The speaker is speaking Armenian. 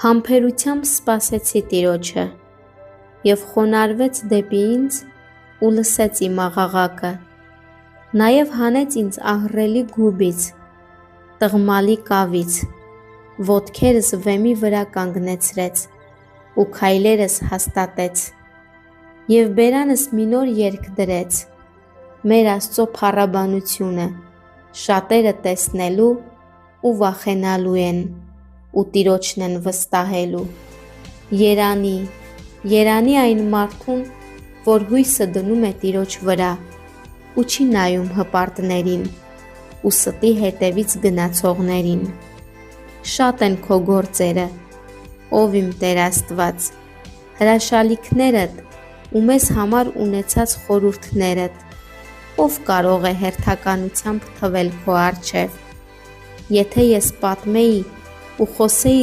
Համբերությամբ սպասեցի տիրոջը, և խոնարհվեց դեպի ինձ ու լսեց իմ աղաղակը, նաև հանեց ինձ ահռելի գուբից, տղմալի կավից, ոտքերս վեմի վրա կանգնեցրեց ու քայլերս հաստատեց, և բերանս մի նոր երգ դրեց, մեր Աստծո փառաբանությունը շատերը տեսնելու ու վախենալու են ու Տիրոջն են վստահելու։ Երանի, երանի այն մարդուն, որ հույսը դնում է Տիրոջ վրա ու չի նայում հպարտներին ու ստի հետևից գնացողներին։ Շատ են քո գործերը, ով իմ Տեր Աստված, հրաշալիքներդ ու մեզ համար ունեցած խորհուրդներդ, ով կարող է հերթականությամբ թվել քո առջև։ Եթե ես պատմեի ու խոսեի